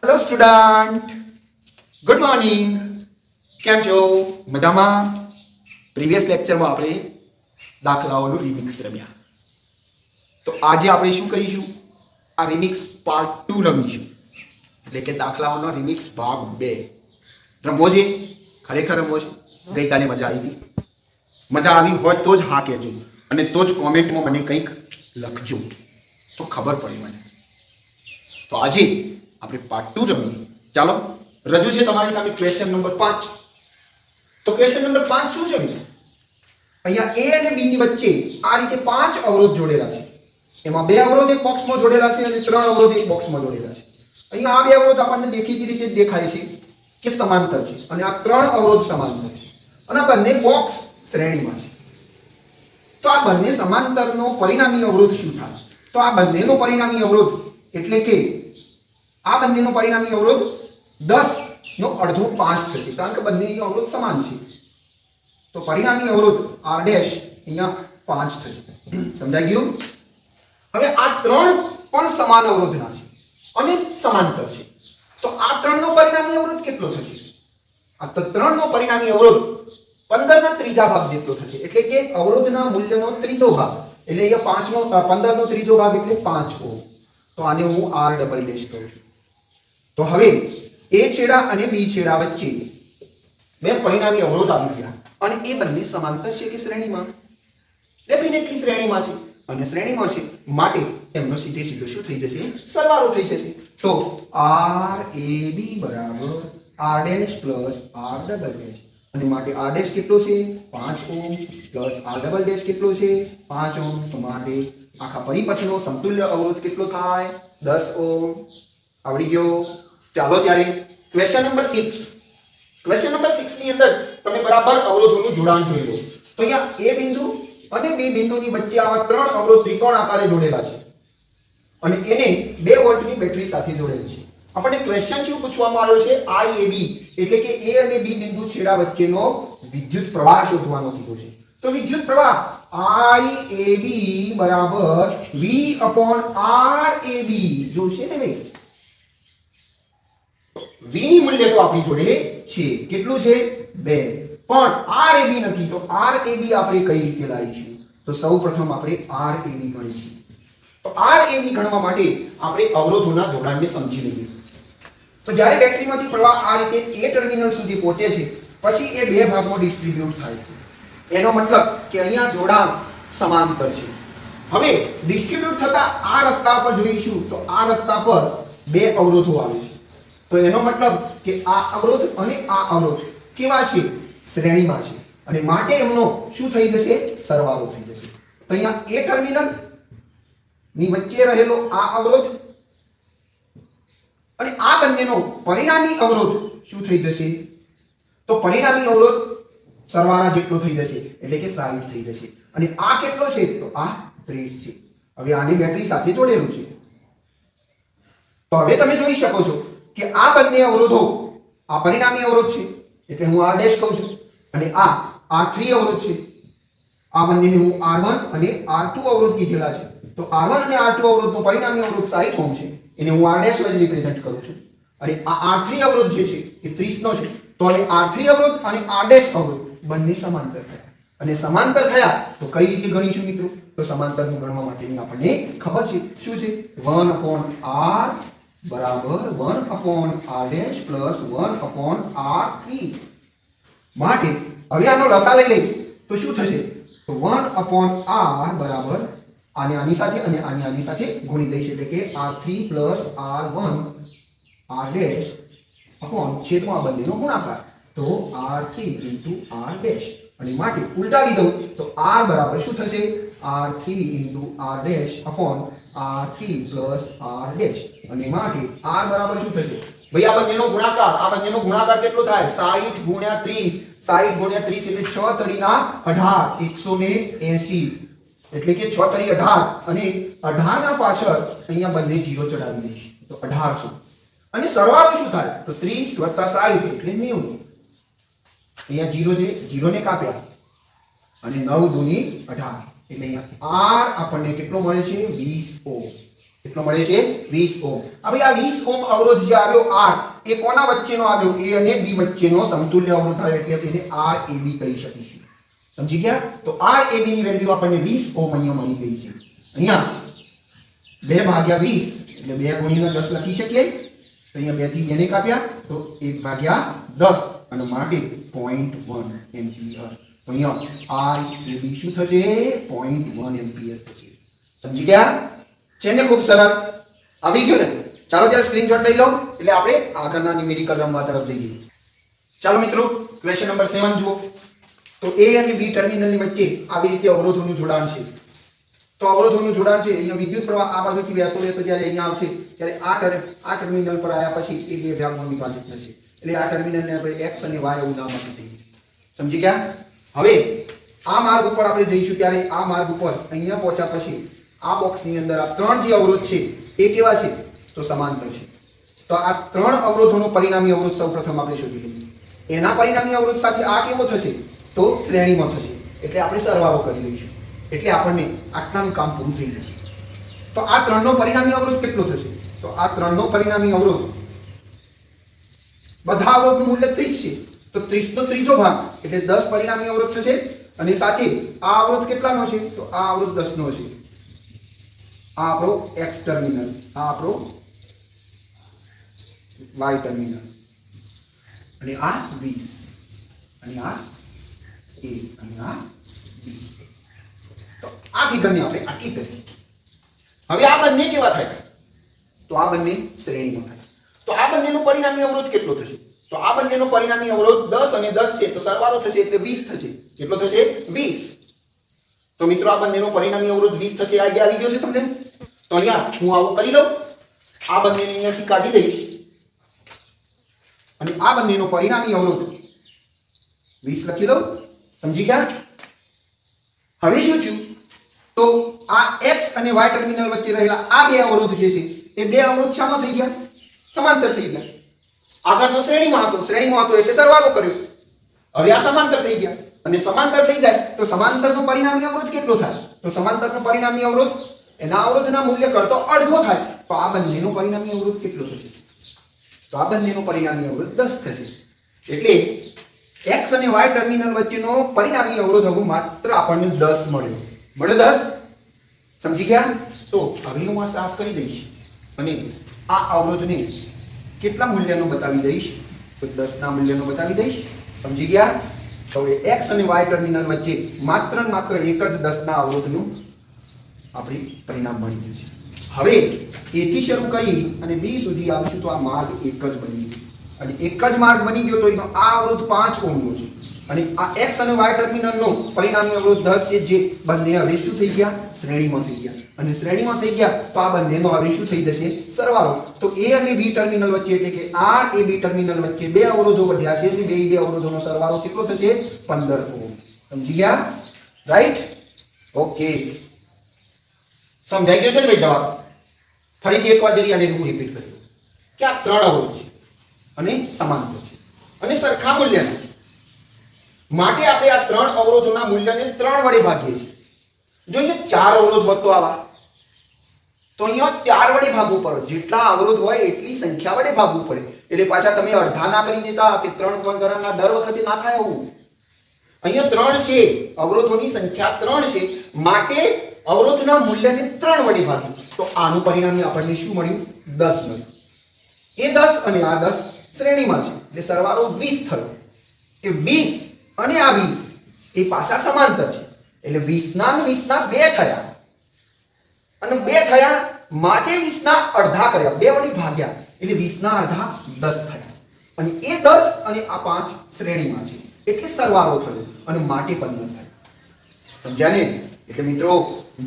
Hello student, good morning. કેમ છો? મજામાં? પ્રીવિયસ લેક્ચરમાં આપણે દાખલાઓનું રિમિક્સ રમ્યા. તો આજે આપણે શું કરીશું? આ રિમિક્સ પાર્ટ 2 રમીશું. એટલે કે દાખલાઓનો રિમિક્સ ભાગ 2 રમવો છે. ખરેખર રમવો છે. ગઈકાલે મજા આવી હતી. મજા આવી હોય તો જ હા કહેજો અને તો જ કોમેન્ટમાં મને કંઈક લખજો તો ખબર પડે મને. તો આજે આપણે પાર્ટ 2 રમીએ. ચાલો, રજૂ છે તમારી સામે ક્વેશ્ચન નંબર 5. તો ક્વેશ્ચન નંબર 5 શું છે મિત્રો? અહીંયા a અને b ની વચ્ચે આ રીતે 5 અવરોધ જોડેલા છે. એમાં 2 અવરોધ એક બોક્સમાં જોડેલા છે અને 3 અવરોધ એક બોક્સમાં જોડેલા છે. અહીંયા આ 2 અવરોધ આપણને દેખીતી રીતે દેખાય છે કે સમાંતર છે અને આ 3 અવરોધ સમાંતર છે અને આ બંને બોક્સ શ્રેણીમાં છે. તો આ બંને સમાંતરનો પરિણામી અવરોધ શું થાય? તો આ બંનેનો પરિણામી અવરોધ એટલે કે આ બંનેનો પરિણામી અવરોધ 10 નો અડધો 5 થશે, કારણ કે બંનેનો અવરોધ સમાન છે. તો પરિણામી અવરોધ r ડેશ અહીંયા 5 થશે. સમજાઈ ગયું? હવે આ ત્રણ પણ સમાન અવરોધના છે અને સમાંતર છે. તો આ ત્રણનો પરિણામી અવરોધ કેટલો થશે? આ ત્રણનો પરિણામી અવરોધ 15 ના ત્રીજા ભાગ જેટલો થશે. એટલે કે અવરોધના મૂલ્યનો ત્રીજો ભાગ. એટલે અહીંયા 5 નો 15 નો ત્રીજો ભાગ એટલે 5 ઓહ્મ. તો આને હું r ડબલ ડેશ કહું છું. તો હવે a છેડા અને b છેડા વચ્ચે બે પરિણામી અવરોધ આવી ગયા અને એ બંને સમાંતર છે કે શ્રેણીમાં? ડેફિનેટલી શ્રેણીમાં છે અને શ્રેણીમાં છે માટે એમનો સીધે સીધો શું થઈ જશે? સરવાળો થઈ જશે. તો r a b બરાબર r dash plus r double dash અને માટે r ડેશ કેટલો છે? 5 ohm plus r double dash કેટલો છે? 5 ઓહ્મ. તો માટે આખા પરિપથનો સમતુલ્ય અવરોધ કેટલો થાય? 10 ઓહ્મ. આવડી ગયો? ચાલો ત્યારે ક્વેશ્ચન નંબર 6. ક્વેશ્ચન નંબર 6 ની અંદર તમે બરાબર અવરોધોનું જોડાણ જોઈ લો. તો અહીંયા a બિંદુ અને b બિંદુની વચ્ચે આવા ત્રણ અવરોધ ત્રિકોણ આકારે જોડેલા છે અને એને 2 વોલ્ટની બેટરી સાથે જોડેલ છે. આપણને ક્વેશ્ચન શું પૂછવામાં આવ્યો છે? IAB એટલે કે a અને b બિંદુ છેડા વચ્ચેનો વિદ્યુત પ્રવાહ શોધવાનો કીધો છે. તો વિદ્યુત પ્રવાહ IAB બરાબર V/RAB જોશે ને ભાઈ? V ની મૂલ્ય તો આપણી જોડે છે. કેટલું છે? 2. પણ RAB નથી. તો RAB આપણે કઈ રીતે લાવીશું? તો સૌપ્રથમ આપણે RAB ગણીશું. તો RAB ગણવા માટે આપણે અવરોધોના જોડાણને સમજી લઈએ. તો જ્યારે બેટરીમાંથી પ્રવાહ આ રીતે A ટર્મિનલ સુધી પહોંચે છે પછી એ બે ભાગમાં ડિસ્ટ્રીબ્યુટ થાય છે. એનો મતલબ કે અહીંયા જોડાણ સમાંતર છે. હવે ડિસ્ટ્રીબ્યુટ થતા આ રસ્તા પર જોઈશું તો આ રસ્તા પર બે અવરોધો આવે છે. તો એનો મતલબ કે આ અવરોધ અને આ અવરોધ કેવા છે? શ્રેણીમાં છે અને માટે એમનો શું થઈ જશે? સરવાળો થઈ જશે. તો અહીંયા A ટર્મિનલ ની વચ્ચે રહેલો આ અવરોધ અને આ બંનેનો પરિણામી અવરોધ શું થઈ જશે? તો પરિણામી અવરોધ સરવાળા જેટલો થઈ જશે એટલે કે 60 થઈ જશે. અને આ કેટલો છે? તો આ 30 છે. હવે આની બેટરી સાથે જોડેલું છે. તો હવે તમે જોઈ શકો છો કે આ બંને અવરોધો આ પરિણામી અવરોધ છે એટલે હું r ડેશ કહું છું અને આ r3 અવરોધ છે. આ બંનેને હું r1 અને r2 અવરોધ કીધેલા છે. તો r1 અને r2 અવરોધનો પરિણામી અવરોધ 60 ઓહ્મ છે. એને હું r ડેશ વડે રિપ્રેઝન્ટ કરું છું. અને આ r3 અવરોધ જે છે એ 30 નો છે. તો હવે r3 અવરોધ અને r ડેશ અવરોધ બંને સમાંતર થયા અને સમાંતર થયા તો કઈ રીતે ગણીશું મિત્રો? તો સમાંતરનું ગણવા માટેની આપણને ખબર છે. શું છે? 1/r બરાબર 1/r ડેશ પ્લસ 1/r3. માટે હવે આનો લસા લઈ લઈએ તો શું થશે? તો 1/r બરાબર આને આની સાથે અને આને આની સાથે ગુણી દઈશું એટલે કે r3 plus r1 r dash upon છેદમાં બંનેનો ગુણાકાર. તો r3 into r ડેશ અને માટે ઉલટાવી દઉં તો r બરાબર શું થશે? r3 into r dash upon r3 plus r dash અને માટે r બરાબર શું થશે? ભાઈ આ બંનેનો ગુણાકાર કેટલો થાય? 60 ગુણ્યા 30. 60 ગુણ્યા 30 એટલે 6 તરીના 18 180 એટલે કે 6 તરી 18 અને 18 ના પાછળ અહીંયા બંને 0 ચડાવી દઈશું તો 1800 અને સરવાળો શું થાય? તો 30 + 60 એટલે 90. અહીંયા 0 છે, 0 ને કાપ્યા અને 9 × 2 = 18 એટલે અહીંયા r આપણને કેટલો મળે છે? 20 ઓહ્મ. કેટલો મળે છે 20 ઓહમ. હવે આ 20 ઓહમ અવરોધ જે આવ્યો R એ કોના વચ્ચેનો આવ્યો? A અને B વચ્ચેનો સમતુલ્ય અવરોધ આવ્યો એટલે એને RAB કહી શકીશું. સમજી ગયા? તો RAB ની વેલ્યુ આપણને 20 ઓહમ અહીંયા મળી ગઈ છે. અહીંયા 2 ભાગ્યા 20 એટલે 2 ગુણ્યા 10 લખી શકીએ. તો અહીંયા 2 થી 2 ને કાપ્યા તો 1 ભાગ્યા 10 અને માટે 0.1 એમ્પિયર. તો અહીંયા RAB શું થશે? 0.1 એમ્પિયર થશે. સમજી ગયા? છે ને? ખૂબ સરળ. આવી ગયું ને? ચાલો ત્યારે સ્ક્રીનશોટ લઈ લો એટલે આપણે આગળના ન્યુમેરિકલ રમવા તરફ જઈએ. ચાલો મિત્રો, ક્વેશ્ચન નંબર 7 જુઓ. તો A અને B ટર્મિનલની વચ્ચે આવી રીતે અવરોધોનું જોડાણ છે. તો અવરોધોનું જોડાણ છે. અહીંયા વિદ્યુત પ્રવાહ આ બાજુથી વહેતો રહે તો જ્યારે અહીંયા આવશે ત્યારે આ ટર્મિનલ પર આવ્યા પછી એ બે ભાગમાં વિભાજિત થશે. એટલે આ ટર્મિનલને આપણે x અને y એવું નામ આપી દઈએ. સમજી ગયા? હવે આ માર્ગ ઉપર આપણે જઈશું ત્યારે આ માર્ગ ઉપર અહીંયા પહોંચ્યા પછી આ બોક્સની અંદર આ ત્રણ જે અવરોધ છે એ કેવા છે? તો સમાંતર છે. તો આ ત્રણ અવરોધોનો પરિણામી અવરોધ સૌપ્રથમ આપણે શોધી લઈએ. એના પરિણામી અવરોધ સાથે આ કેવો થશે? તો શ્રેણીમાં થશે. એટલે આપણે સરવાળો કરી લઈશું. એટલે આપણને આટલાનું કામ પૂરું થઈ જશે. તો આ ત્રણનો પરિણામી અવરોધ કેટલો થશે? તો આ ત્રણનો પરિણામી અવરોધ બધા અવરોધનું મૂલ્ય 30 છે. તો 30 નો ત્રીજો ભાગ એટલે 10 પરિણામી અવરોધ થશે. અને સાથે આ અવરોધ કેટલાનો છે? તો આ અવરોધ 10 નો છે. આ આપણો x ટર્મિનલ, આ આપણો y ટર્મિનલ, અને આ 20, અને આ a, અને આ b. તો આ ફિગરને આપણે આટલી કરી. હવે આ બંને કેવા થાય? તો આ બંને શ્રેણીમાં થાય. તો આ બંનેનો પરિણામી અવરોધ કેટલો થશે? તો આ બંનેનો પરિણામી અવરોધ 10 અને 10 છે. તો સરવાળો થશે એટલે 20 થશે. કેટલો થશે? 20. તો મિત્રો આ બંનેનો પરિણામી અવરોધ 20 થશે. આઈડિયા આવી ગયો છે તમને? તો અહીંયા હું આવું કરી લઉં, આ બંનેને અહીંયાથી કાઢી દઈશ અને આ બંનેનો પરિણામી અવરોધ 20 લખી દઉં. સમજી ગયા? હવે શું થયું? તો આ x અને y ટર્મિનલ વચ્ચે રહેલા આ બે અવરોધ જે છે એ બે અવરોધ શામાં થઈ ગયા? સમાંતર થઈ ગયા. આગળનો શ્રેણીમાં હતો, એટલે સરવાળો કર્યો. હવે આ સમાંતર થઈ ગયા અને સમાંતર થઈ જાય તો સમાંતરનો પરિણામી અવરોધ કેટલો થાય? તો સમાંતરનો પરિણામી અવરોધ એના અવરોધના મૂલ્ય કરતો અડધો થાય. તો આ બંનેનો પરિણામી અવરોધ કેટલો થશે? તો આ બંનેનો પરિણામી અવરોધ 10 થશે. એટલે x અને y ટર્મિનલ વચ્ચેનો પરિણામી અવરોધ હવે માત્ર આપણને 10 મળ્યો. 10. સમજી ગયા? તો હવે હું આ સાફ કરી દઈશ અને આ અવરોધને કેટલા મૂલ્યનો બતાવી દઈશ? તો 10 ના મૂલ્યનો બતાવી દઈશ. સમજી ગયા? તો x અને y ટર્મિનલ વચ્ચે માત્ર ને માત્ર એક જ 10 ના અવરોધનું આપણે પરિણામ મળી ગયું છે. હવે a થી શરૂ કરી અને b સુધી આવશું તો આ માર્ગ એક જ બની ગયો. અને એક જ માર્ગ બની ગયો તો એનો આ અવરોધ 5 ઓહમનો છે. અને આ x અને y ટર્મિનલનો પરિણામી અવરોધ 10 છે, જે બંને હવે શું થઈ ગયા? શ્રેણીમાં થઈ ગયા. અને શ્રેણીમાં થઈ ગયા તો આ બંનેનો હવે શું થઈ જશે? સરવાળો. તો a અને b ટર્મિનલ વચ્ચે એટલે કે r a b ટર્મિનલ વચ્ચે બે અવરોધો વધ્યા છે. એટલે બે અવરોધોનો સરવાળો કેટલો થશે? 15 ઓહમ. સમજી ગયા? રાઈટ? ઓકે. સમજાઈ ગયો છે ને ભાઈ જવાબ? ફરીથી એકવાર જરી આને હું રિપીટ કરી દઉં કે આ ત્રણ અવરોધ છે અને સમાંતર છે અને સરખા મૂલ્યના માટે આપણે આ ત્રણ અવરોધોના મૂલ્યને 3 વડે ભાગીએ છીએ. જો અહીંયા 4 અવરોધ હોત તો આવા, તો અહીંયા 4 વડે ભાગવું પડે. જેટલા અવરોધ હોય એટલી સંખ્યા વડે ભાગવું પડે. એટલે પાછા તમે અડધા ના કરી દેતા કે 3 ગણાના દર વખતે ના થાય એવું. અહીંયા 3 છે, અવરોધોની સંખ્યા 3 છે, માટે અવરોધના મૂલ્યને 3 વડે ભાગ્યું. તો આનું પરિણામ આપણને શું મળ્યું? 10 મળ્યું. એ 10 અને આ 10 શ્રેણીમાં છે એટલે સરવાળો 20 થયો. કે 20 અને આ 20 એ પાછા સમાંતર છે. એટલે 20 ના 20 ના 2 થયા અને 2 થયા માટે 20 ના અડધા કર્યા, 2 વડે ભાગ્યા એટલે 20 ના અડધા 10 થયા. અને એ 10 અને આ 5 શ્રેણીમાં છે એટલે સરવાળો થયો અને માટે 15 થાય. સમજ્યા ને? એટલે મિત્રો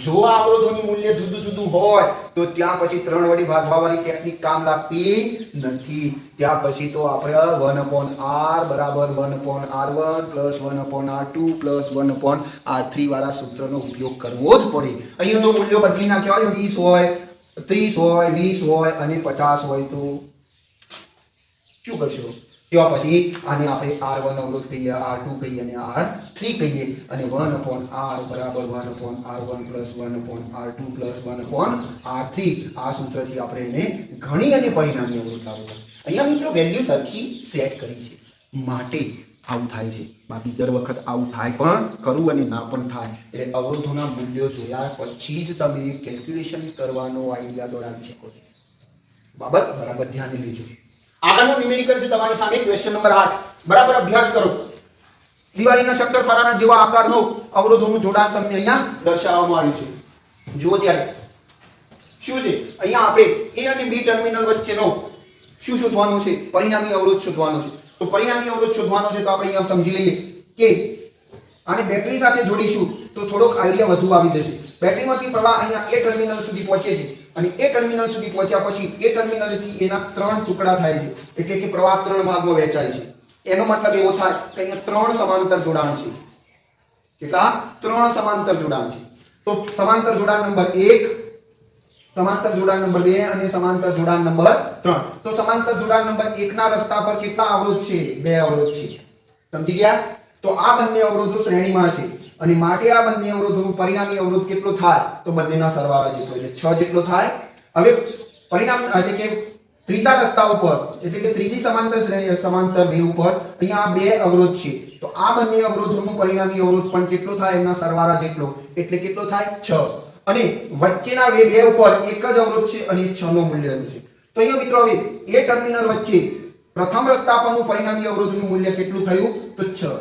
જો આ અવરોધોની મૂલ્ય જુદું જુદું હોય તો ત્યાં પછી 3 વડે ભાગવા વાળી ટેકનિક કામ લાગતી નથી. ત્યાં પછી તો આપણે 1/r બરાબર 1/r1 plus 1/r2 plus 1/r3 વાળા સૂત્રનો ઉપયોગ કરવો જ પડે. અહીંયા જો મૂલ્યો બદલી નાખ્યા હોય, 20 હોય, 30 હોય, 20 હોય અને 50 હોય તો શું કરશો? ત્યાર પછી આને આપણે R1 અવરોધ કહીએ, R2 કહીએ અને R3 કહીએ અને 1/r બરાબર 1/r1 + 1/r2 + 1/r3 આ સૂત્રથી આપણે એને ઘણી અને પરિણામી અવરોધ લાવવો. અહીંયા મિત્રો વેલ્યુ સરખી સેટ કરી છે માટે આવું થાય છે. બાકી દર વખત આવું થાય પણ ખરું અને ના પણ થાય. એટલે અવરોધોના મૂલ્યો જોયા પછી જ તમે કેલ્ક્યુલેશન કરવાનો આઈડિયા દોડાવી શકો છો. બાબત બરાબર ધ્યાને લેજો. આગળનો ન્યુમેરિકલ છે તમારી સામે ક્વેશ્ચન નંબર 8. બરાબર અભ્યાસ કરો. દિવાળીના શક્કરપારાના જેવા આકારનો અવરોધોનું જોડાણ તમને અહીંયા દર્શાવવામાં આવ્યું છે. જુઓ ત્યારે શું છે અહીંયા આપણે A અને B ટર્મિનલ વચ્ચેનો શું શોધવાનું છે? પરિણામી અવરોધ શોધવાનો છે. તો પરિણામી અવરોધ શોધવાનો છે તો આપણે અહીંયા સમજી લઈએ કે આને બેટરી સાથે જોડીશું તો થોડોક આઈડિયા વધુ આવી જશે. બેટરીમાંથી પ્રવાહ અહીંયા A ટર્મિનલ સુધી પહોંચે છે અને A ટર્મિનલ સુધી પહોંચ્યા પછી A ટર્મિનલથી એના 3 ટુકડા થાય છે. એટલે કે પ્રવાહ 3 ભાગમાં વહેંચાય છે. એનો મતલબ એવો થાય કે અહીંયા 3 સમાંતર જોડાણ છે. કેટલા? 3 સમાંતર જોડાણ છે. તો સમાંતર જોડાણ નંબર 1, સમાંતર જોડાણ નંબર 2 અને સમાંતર જોડાણ નંબર 3. તો સમાંતર જોડાણ નંબર 1 ના રસ્તા પર કેટલા અવરોધ છે? 2 અવરોધ છે. સમજી ગયા? તો આ બંને અવરોધો શ્રેણીમાં છે અને માટે આ બંને અવરોધોનું પરિણામી અવરોધ કેટલો થાય? તો બંનેના સરવાળા જેટલો એટલે 6 જેટલો થાય. હવે પરિણામ એટલે કે ત્રીજા રસ્તા ઉપર એટલે કે ત્રીજી સમાંતર શ્રેણી સમાંતર બે ઉપર અહીંયા આ 2 અવરોધ છે. તો આ બંને અવરોધોનું પરિણામી અવરોધ પણ કેટલો થાય? એમના સરવાળા જેટલો એટલે કેટલો થાય? 6. અને વચ્ચેના બે ઉપર એક જ અવરોધ છે અને 6 નું મૂલ્ય છે. તો અહીંયા મિત્રો હવે A ટર્મિનલ વચ્ચે પ્રથમ રસ્તા પરનું પરિણામી અવરોધનું મૂલ્ય કેટલું થયું? તો 6.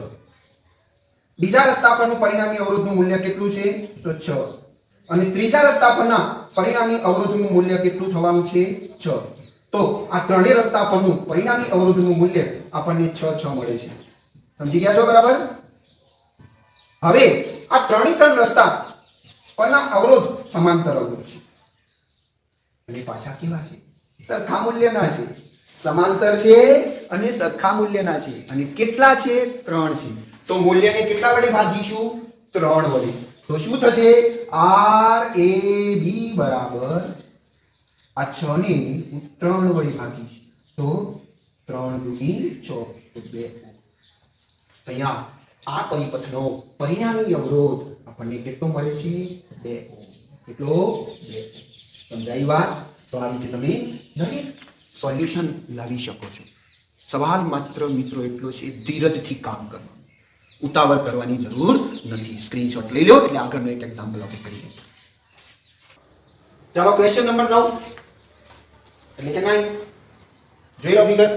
બીજા રસ્તા પરનું પરિણામી અવરોધનું મૂલ્ય કેટલું છે? તો 6. અને ત્રીજા રસ્તા પરના પરિણામી અવરોધનું મૂલ્ય કેટલું થવાનું છે? 6. તો આ ત્રણેય રસ્તા પરનું પરિણામી અવરોધનું મૂલ્ય આપણને 6 મળે છે. સમજી ગયા છો બરાબર? હવે આ ત્રણ રસ્તા પરના અવરોધ સમાંતર અવરોધ છે અને પાછા કેવા છે? સરખા મૂલ્યના છે. સમાંતર છે અને સરખા મૂલ્યના છે. અને કેટલા છે? 3 છે. તો મૂલ્યને કેટલા વડે ભાગીશું? 3 વડે. તો શું થશે? RAB બરાબર આ 6 ને 3 વડે ભાગીશું તો 3 દુની 6 તો 2 અહીંયા આ પરિપથનો પરિણામી અવરોધ આપણને કેટલો મળે છે? 2 ઓહ્મ. કેટલો? 2. સમજાઈ વાત? તો આ રીતે તમે દરેક સોલ્યુશન લાવી શકો છો. સવાલ માત્ર મિત્રો એટલો છે ધીરજથી કામ કરવાનું. ઉતાવળ કરવાની જરૂર નથી. સ્ક્રીનશોટ લઈ લો એટલે આગળનો એક એક્ઝામ્પલ આપણે કરીએ. ચાલો ક્વેશ્ચન નંબર 9 એટલે કે 9 જોઈ લો ફિગર.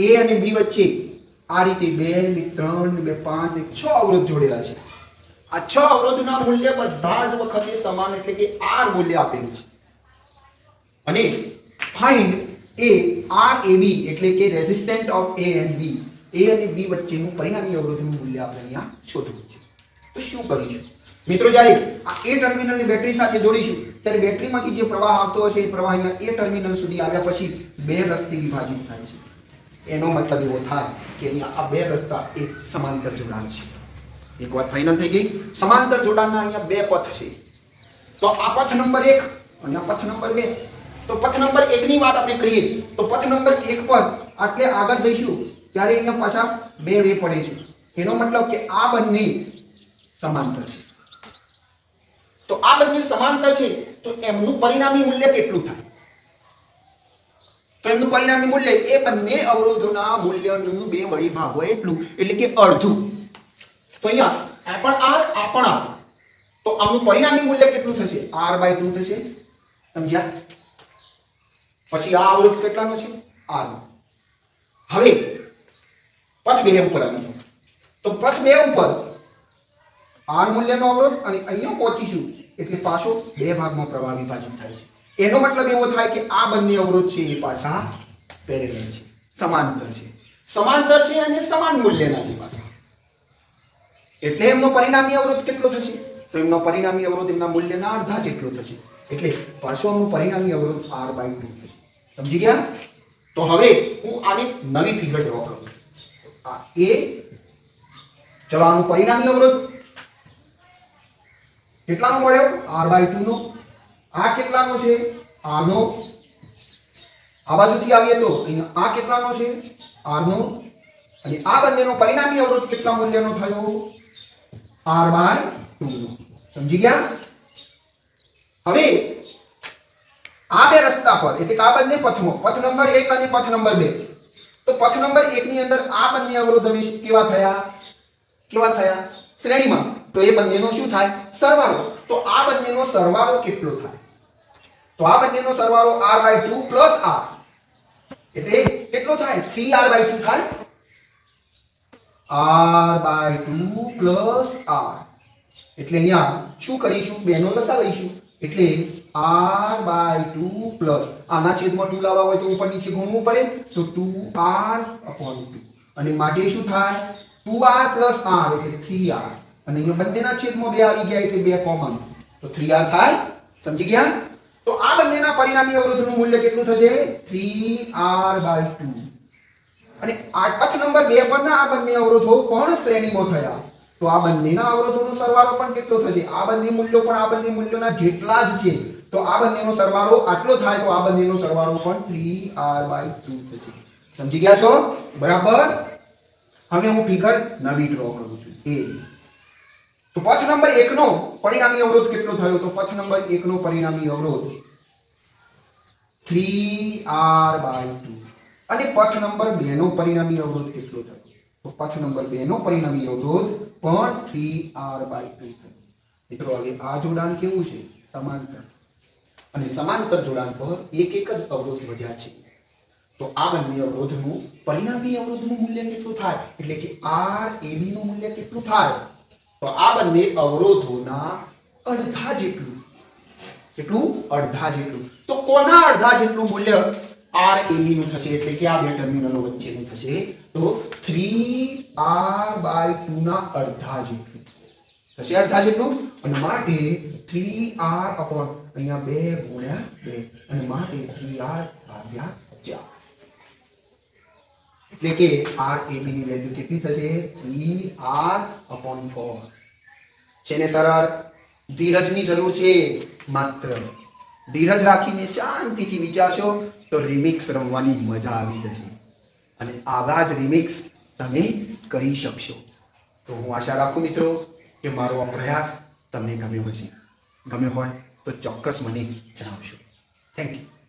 A અને B વચ્ચે આ રીતે 2 ને 3 ને 5 ને 6 અવરોધ જોડેલા છે. આ 6 અવરોધના મૂલ્ય બધા જ વખતે સમાન એટલે કે R મૂલ્ય આપેલું છે. અને ફાઇન્ડ RAB એટલે કે resistant of A and B. A અને B વચ્ચેનું પરિણામી અવરોધનું મૂલ્ય આપણે અહીંયા શોધવું છે. તો શું કરીશું? મિત્રો જ્યારે આ A ટર્મિનલની બેટરી સાથે જોડીશું ત્યારે બેટરીમાંથી જે પ્રવાહ આવતો હશે એ પ્રવાહ અહીંયા A ટર્મિનલ સુધી આવ્યા પછી 2 રસ્તે વિભાજિત થાય છે. એનો મતલબ એવો થાય કે અહીંયા આ 2 રસ્તા એક સમાંતર જોડાણ છે. એક વાત ફાઇનલ થઈ ગઈ. સમાંતર જોડાણના અહીંયા 2 પથ છે. તો આ પથ નંબર 1 અને પથ નંબર 2. તો પથ નંબર 1 ની વાત આપણે કરીએ તો પથ નંબર 1 પર આટલે આગળ જઈશું ત્યારે અહીંયા પાછા 2 વે પડે છે. એનો મતલબ કે આ બંને સમાંતર છે. તો આ બંને સમાંતર છે તો એમનું પરિણામી મૂલ્ય કેટલું થાય? તો એમનું પરિણામી મૂલ્ય એ બંને અવરોધોના મૂલ્યનું 2 વડે ભાગો એટલું એટલે કે અડધું. તો અહીંયા આ પણ R. તો આનું પરિણામી મૂલ્ય કેટલું થશે? R/2 થશે. સમજ્યા? પછી આ અવરોધ કેટલાનો છે? R નો. હવે પથ 2 ઉપર આવી. તો પથ 2 ઉપર R મૂલ્યનો અવરોધ અને અહીંયા પહોંચીશું એટલે પાછો 2 ભાગમાં પ્રવાહ વિભાજિત થાય છે. એનો મતલબ એવો થાય કે આ બંને અવરોધ છે એ પાછા પેરેલલ છે, સમાંતર છે. સમાંતર છે અને સમાન મૂલ્યના છે પાછા. એટલે એમનો પરિણામી અવરોધ કેટલો થશે? તો એમનો પરિણામી અવરોધ એમના મૂલ્યના અડધા જેટલો થશે. એટલે પાછો એમનો પરિણામી અવરોધ R/2 થશે. સમજી ગયા? તો હવે હું આની નવી ફિગર ડ્રો કરું. આ A ચલો આનું પરિણામી અવરોધ કેટલાનો મળ્યો? R/2 નો. આ કેટલાનો છે? R નો. આ બાજુથી આવીએ તો અહીંયા આ કેટલાનો છે r નો અને આ બંનેનો પરિણામી અવરોધ કેટલા મૂલ્યનો થયો r/2 નો સમજી ગયા હવે આ બે રસ્તા પર એટલે કે આ બંને પથમાં પથ નંબર 1 અને પથ નંબર 2 તો પથ નંબર 1 ની અંદર આ બંને અવરોધ હવે કેવા થયા શ્રેણીમાં તો એ બંનેનો શું થાય સરવાળો તો આ બંનેનો સરવાળો કેટલો થાય તો આ બંનેનો સરવાળો r/2 r એટલે કેટલો થાય 3r/2 થાય r/2 r એટલે અહીંયા શું કરીશું બેનો લસા લઈશું એટલે r/2 આના છેદમાં 2 લાવવા હોય તો ઉપર નીચે ગુણવું પડે તો 2r/2 અને માટે શું થાય 2r r એટલે 3r અને અહીંયા બંનેના છેદમાં 2 આવી ગયા એટલે 2 કોમન તો 3r થાય સમજી ગયા તો આ બંનેના પરિણામી અવરોધનું મૂલ્ય કેટલું થશે 3r/2 અને આ પથ નંબર 2 પરના આ બંને અવરોધો પણ શ્રેણીમાં થયા તો આ બંનેના અવરોધોનો સરવાળો પણ કેટલો થશે આ બંને મૂલ્યો પણ આ બંને મૂલ્યોના જેટલા જ છે તો આ બંનેનો સરવાળો આટલો થાય તો આ બંનેનો સરવાળો પણ 3r/2 થશે સમજી ગયા છો બરાબર હવે હું ફિગર નવી ડ્રો કરું છું એ તો પથ નંબર 1 નો પરિણામી અવરોધ કેટલો થયો તો પથ નંબર 1 નો પરિણામી અવરોધ 3r/2 અને પથ નંબર 2 નો પરિણામી અવરોધ કેટલો થયો તો પથ નંબર 2 નો પરિણામી અવરોધ પણ 3r/2 થયો મિત્રો હવે આ જોડાણ કેવું છે સમાંતર અને સમાંતર જોડાણ પર એક જ અવરોધ વધ્યા છે તો આ બંને અવરોધનું પરિણામી અવરોધનું મૂલ્ય કેટલું થાય એટલે કે RAB નું મૂલ્ય કેટલું થાય તો આ બંને અવરોધોના અડધા જેટલું કેટલું અડધા જેટલું તો કોના અડધા જેટલું મૂલ્ય RAB નું થશે એટલે કે આ બે ટર્મિનલો વચ્ચેનું થશે તો 3r/2 ના અડધા જેટલું થશે અડધા જેટલું અને માટે 3r upon અહીંયા 2 ગુણ્યા 2 અને માટે 3r/4 એટલે કે RAB ની વેલ્યુ કેટલી થશે 3r/4 છેને સરળ ધીરજની જરૂર છે માત્ર ધીરજ રાખીને શાંતિથી વિચારશો તો રિમિક્સ રમવાની મજા આવી જશે અને આવા જ રિમિક્સ તમે કરી શકશો તો હું આશા રાખું મિત્રો કે મારો આ પ્રયાસ તમને ગમ્યો હશે ગમ્યો હોય તો ચોક્કસ મને જણાવશો થેન્ક યુ